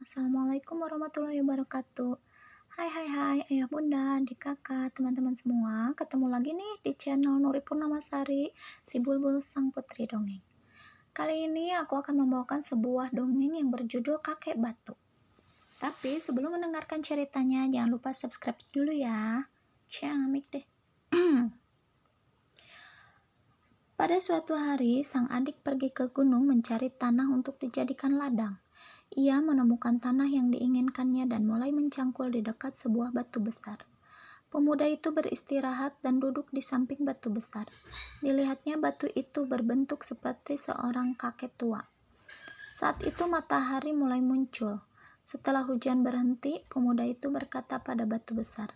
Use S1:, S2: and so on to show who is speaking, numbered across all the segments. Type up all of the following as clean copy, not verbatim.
S1: Assalamualaikum warahmatullahi wabarakatuh. Hai, ayah bunda, adik kakak, teman-teman semua. Ketemu lagi nih di channel Nuri Purnamasari, si Bulbul Sang Putri Dongeng. Kali ini aku akan membawakan sebuah dongeng yang berjudul Kakek Batu. Tapi sebelum mendengarkan ceritanya, jangan lupa subscribe dulu ya. Ciamik deh. Pada suatu hari, sang adik pergi ke gunung mencari tanah untuk dijadikan ladang. Ia menemukan tanah yang diinginkannya dan mulai mencangkul di dekat sebuah batu besar. Pemuda itu beristirahat dan duduk di samping batu besar. Dilihatnya batu itu berbentuk seperti seorang kakek tua. Saat itu matahari mulai muncul. Setelah hujan berhenti, pemuda itu berkata pada batu besar,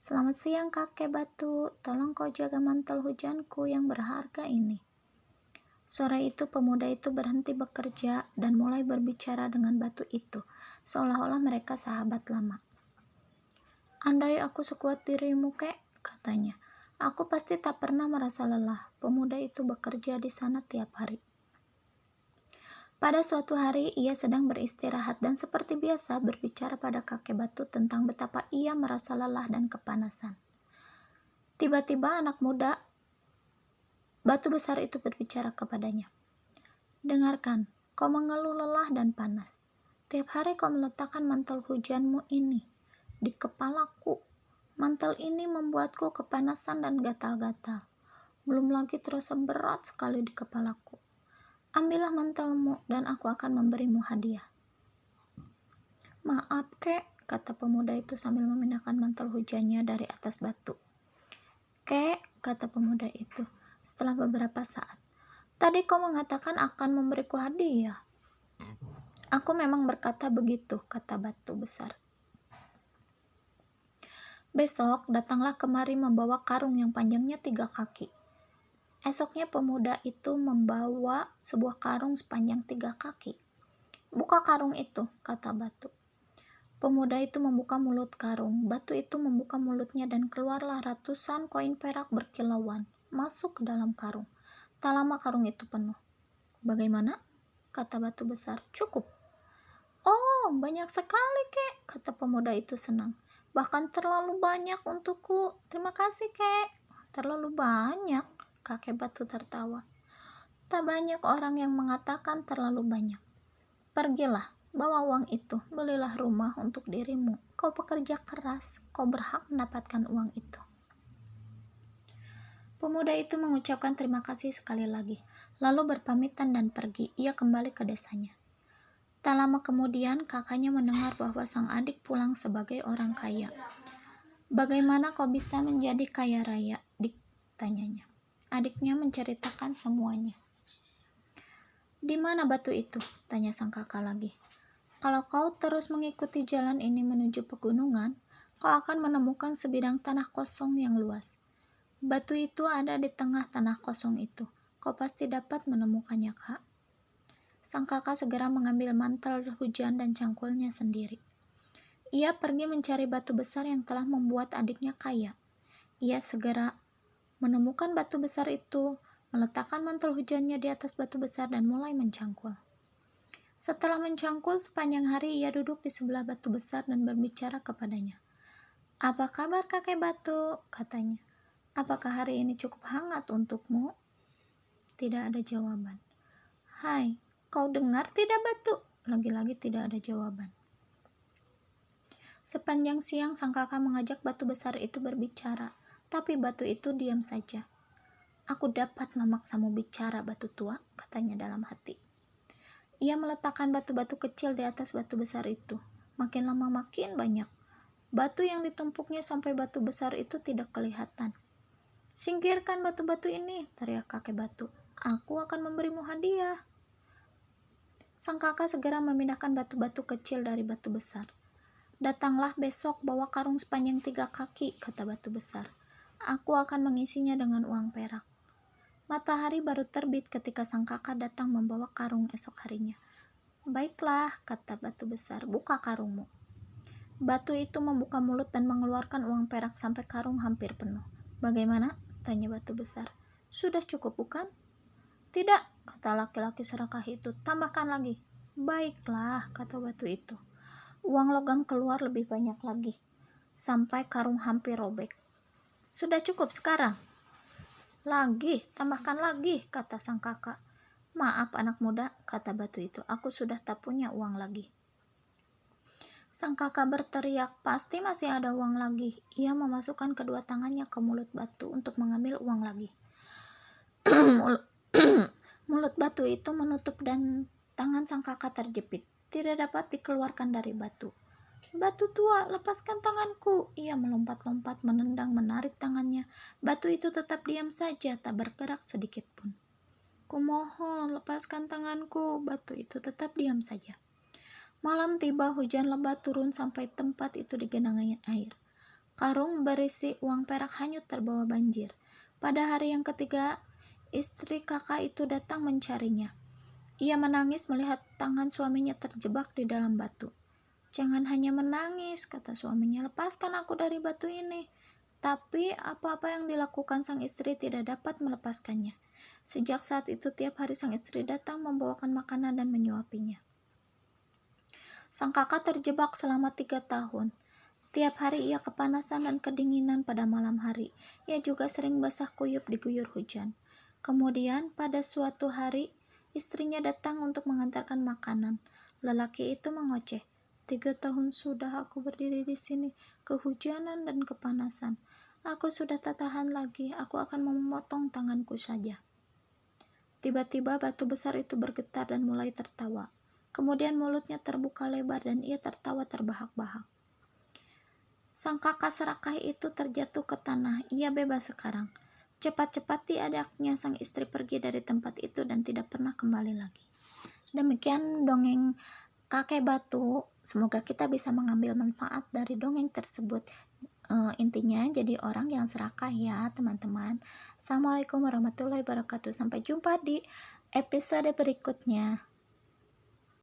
S1: "Selamat siang kakek batu, tolong kau jaga mantel hujanku yang berharga ini." Sore itu pemuda itu berhenti bekerja dan mulai berbicara dengan batu itu, seolah-olah mereka sahabat lama. "Andai aku sekuat dirimu, kek," katanya. "Aku pasti tak pernah merasa lelah." Pemuda itu bekerja di sana tiap hari. Pada suatu hari ia sedang beristirahat dan seperti biasa berbicara pada kakek batu tentang betapa ia merasa lelah dan kepanasan. Tiba-tiba anak muda batu besar itu berbicara kepadanya. "Dengarkan, kau mengeluh lelah dan panas. Tiap hari kau meletakkan mantel hujanmu ini di kepalaku. Mantel ini membuatku kepanasan dan gatal-gatal. Belum lagi terasa berat sekali di kepalaku. Ambillah mantelmu dan aku akan memberimu hadiah." "Maaf, kek," kata pemuda itu sambil memindahkan mantel hujannya dari atas batu. "Kek," kata pemuda itu setelah beberapa saat, "tadi kau mengatakan akan memberiku hadiah." "Aku memang berkata begitu," kata batu besar. "Besok datanglah kemari membawa karung yang panjangnya 3 kaki." Esoknya pemuda itu membawa sebuah karung sepanjang 3 kaki. "Buka karung itu," kata batu. Pemuda itu membuka mulut karung. Batu itu membuka mulutnya dan keluarlah ratusan koin perak berkilauan masuk ke dalam karung. Tak lama karung itu penuh. "Bagaimana?" kata batu besar. "Cukup." "Oh, banyak sekali, kek," kata pemuda itu senang. "Bahkan terlalu banyak untukku. Terima kasih, kek." "Terlalu banyak?" kakek batu tertawa. "Tak banyak orang yang mengatakan terlalu banyak. Pergilah, bawa uang itu, belilah rumah untuk dirimu. Kau pekerja keras, kau berhak mendapatkan uang itu." Pemuda itu mengucapkan terima kasih sekali lagi, lalu berpamitan dan pergi. Ia kembali ke desanya. Tak lama kemudian, kakaknya mendengar bahwa sang adik pulang sebagai orang kaya. "Bagaimana kau bisa menjadi kaya raya?" ditanyanya. Adiknya menceritakan semuanya. "Di mana batu itu?" tanya sang kakak lagi. "Kalau kau terus mengikuti jalan ini menuju pegunungan, kau akan menemukan sebidang tanah kosong yang luas. Batu itu ada di tengah tanah kosong itu. Kau pasti dapat menemukannya, Kak." Sang kakak segera mengambil mantel hujan dan cangkulnya sendiri. Ia pergi mencari batu besar yang telah membuat adiknya kaya. Ia segera menemukan batu besar itu, meletakkan mantel hujannya di atas batu besar dan mulai mencangkul. Setelah mencangkul sepanjang hari, ia duduk di sebelah batu besar dan berbicara kepadanya. "Apa kabar kakek batu?" katanya. "Apakah hari ini cukup hangat untukmu?" Tidak ada jawaban. "Hai, kau dengar tidak batu?" Lagi-lagi tidak ada jawaban. Sepanjang siang sang kakak mengajak batu besar itu berbicara, tapi batu itu diam saja. "Aku dapat memaksamu bicara, batu tua," katanya dalam hati. Ia meletakkan batu-batu kecil di atas batu besar itu. Makin lama makin banyak. Batu yang ditumpuknya sampai batu besar itu tidak kelihatan. "Singkirkan batu-batu ini," teriak kakek batu. "Aku akan memberimu hadiah." Sang kakak segera memindahkan batu-batu kecil dari batu besar. "Datanglah besok bawa karung sepanjang 3 kaki," kata batu besar. "Aku akan mengisinya dengan uang perak." Matahari baru terbit ketika sang kakak datang membawa karung esok harinya. "Baiklah," kata batu besar, "buka karungmu." Batu itu membuka mulut dan mengeluarkan uang perak sampai karung hampir penuh. "Bagaimana?" tanya batu besar. "Sudah cukup, bukan?" "Tidak," kata laki-laki serakah itu. "Tambahkan lagi." "Baiklah," kata batu itu. Uang logam keluar lebih banyak lagi, sampai karung hampir robek. "Sudah cukup sekarang?" "Lagi, tambahkan lagi," kata sang kakak. "Maaf anak muda," kata batu itu, "aku sudah tak punya uang lagi." Sang kakak berteriak, "Pasti masih ada uang lagi." Ia memasukkan kedua tangannya ke mulut batu untuk mengambil uang lagi. Mulut batu itu menutup dan tangan sang kakak terjepit. Tidak dapat dikeluarkan dari batu. "Batu tua, lepaskan tanganku!" Ia melompat-lompat, menendang, menarik tangannya. Batu itu tetap diam saja, tak bergerak sedikit pun. "Kumohon, lepaskan tanganku." Batu itu tetap diam saja. Malam tiba, hujan lebat turun sampai tempat itu digenangi air. Karung berisi uang perak hanyut terbawa banjir. Pada hari yang ketiga, istri kakak itu datang mencarinya. Ia menangis melihat tangan suaminya terjebak di dalam batu. "Jangan hanya menangis," kata suaminya, "lepaskan aku dari batu ini." Tapi apa-apa yang dilakukan sang istri tidak dapat melepaskannya. Sejak saat itu tiap hari sang istri datang membawakan makanan dan menyuapinya. Sang kakak terjebak selama 3 tahun. Tiap hari ia kepanasan dan kedinginan pada malam hari. Ia juga sering basah kuyup diguyur hujan. Kemudian pada suatu hari, istrinya datang untuk mengantarkan makanan. Lelaki itu mengoceh, "3 tahun sudah aku berdiri di sini, kehujanan dan kepanasan. Aku sudah tak tahan lagi, aku akan memotong tanganku saja." Tiba-tiba batu besar itu bergetar dan mulai tertawa. Kemudian mulutnya terbuka lebar dan ia tertawa terbahak-bahak. Sang kakak serakah itu terjatuh ke tanah. Ia bebas sekarang. Cepat-cepat diajaknya sang istri pergi dari tempat itu dan tidak pernah kembali lagi. Demikian dongeng kakek batu. Semoga kita bisa mengambil manfaat dari dongeng tersebut. Intinya jadi orang yang serakah ya teman-teman. Assalamualaikum warahmatullahi wabarakatuh. Sampai jumpa di episode berikutnya.